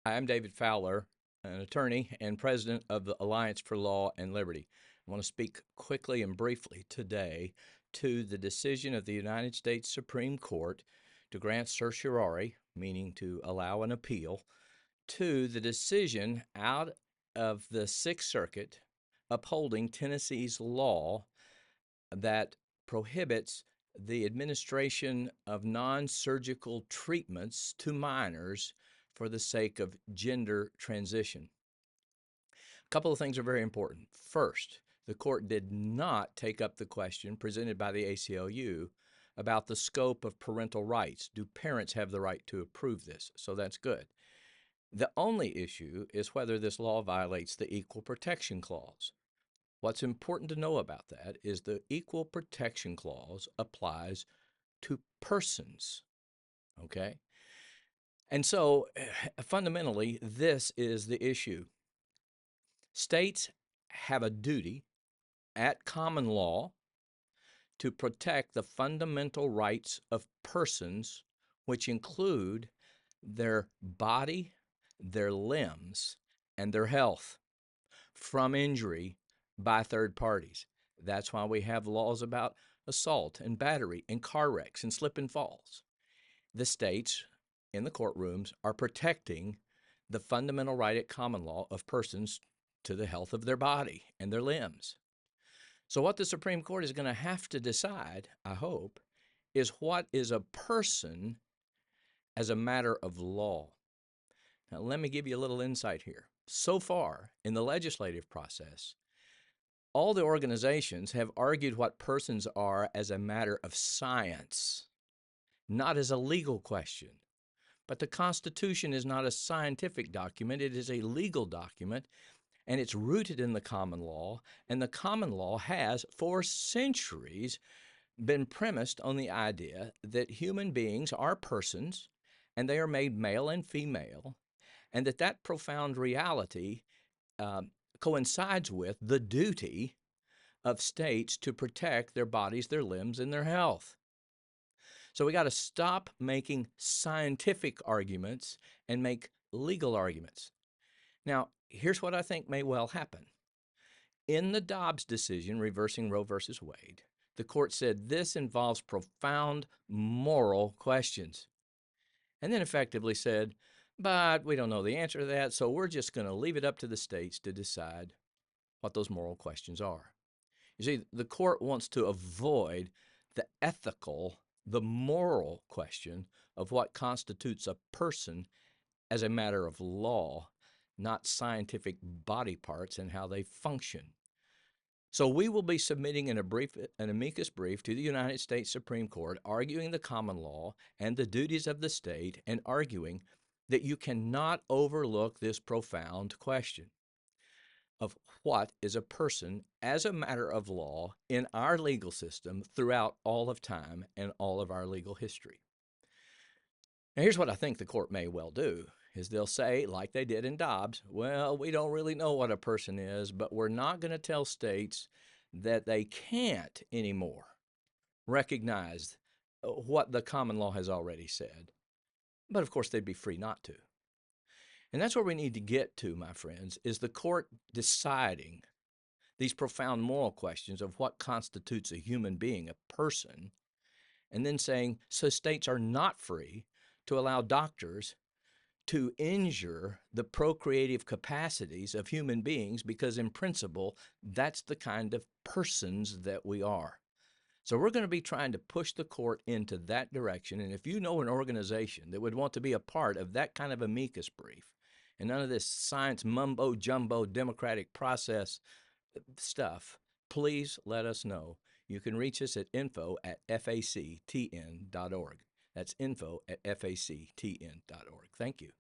Hi, I'm David Fowler, an attorney and president of the Alliance for Law and Liberty. I want to speak quickly and briefly today to the decision of the United States Supreme Court to grant certiorari, meaning to allow an appeal, to the decision out of the Sixth Circuit upholding Tennessee's law that prohibits the administration of non-surgical treatments to minors for the sake of gender transition. A couple of things are very important. First, the court did not take up the question presented by the ACLU about the scope of parental rights. Do parents have the right to approve this? So that's good. The only issue is whether this law violates the Equal Protection Clause. What's important to know about that is the Equal Protection Clause applies to persons, okay? And so fundamentally, this is the issue. States have a duty at common law to protect the fundamental rights of persons, which include their body, their limbs, and their health from injury by third parties. That's why we have laws about assault and battery and car wrecks and slip and falls. The states in the courtrooms are protecting the fundamental right at common law of persons to the health of their body and their limbs. So what the Supreme Court is going to have to decide, I hope, is what is a person as a matter of law. Now, let me give you a little insight here. So far, in the legislative process, all the organizations have argued what persons are as a matter of science, not as a legal question. But the Constitution is not a scientific document, it is a legal document, and it's rooted in the common law, and the common law has, for centuries, been premised on the idea that human beings are persons, and they are made male and female, and that profound reality coincides with the duty of states to protect their bodies, their limbs, and their health. So we got to stop making scientific arguments and make legal arguments. Now, here's what I think may well happen. In the Dobbs decision reversing Roe versus Wade, the court said this involves profound moral questions, and then effectively said, but we don't know the answer to that, so we're just going to leave it up to the states to decide what those moral questions are. You see, the court wants to avoid the ethical, the moral question of what constitutes a person as a matter of law, not scientific body parts and how they function. So we will be submitting an amicus brief to the United States Supreme Court arguing the common law and the duties of the state and arguing that you cannot overlook this profound question of what is a person as a matter of law in our legal system throughout all of time and all of our legal history. Now, here's what I think the court may well do, is they'll say, like they did in Dobbs, well, we don't really know what a person is, but we're not going to tell states that they can't anymore recognize what the common law has already said. But of course, they'd be free not to. And that's where we need to get to, my friends, is the court deciding these profound moral questions of what constitutes a human being, a person, and then saying, so states are not free to allow doctors to injure the procreative capacities of human beings because, in principle, that's the kind of persons that we are. So we're going to be trying to push the court into that direction. And if you know an organization that would want to be a part of that kind of amicus brief and none of this science mumbo-jumbo democratic process stuff, please let us know. You can reach us at info@factn.org. That's info@factn.org. Thank you.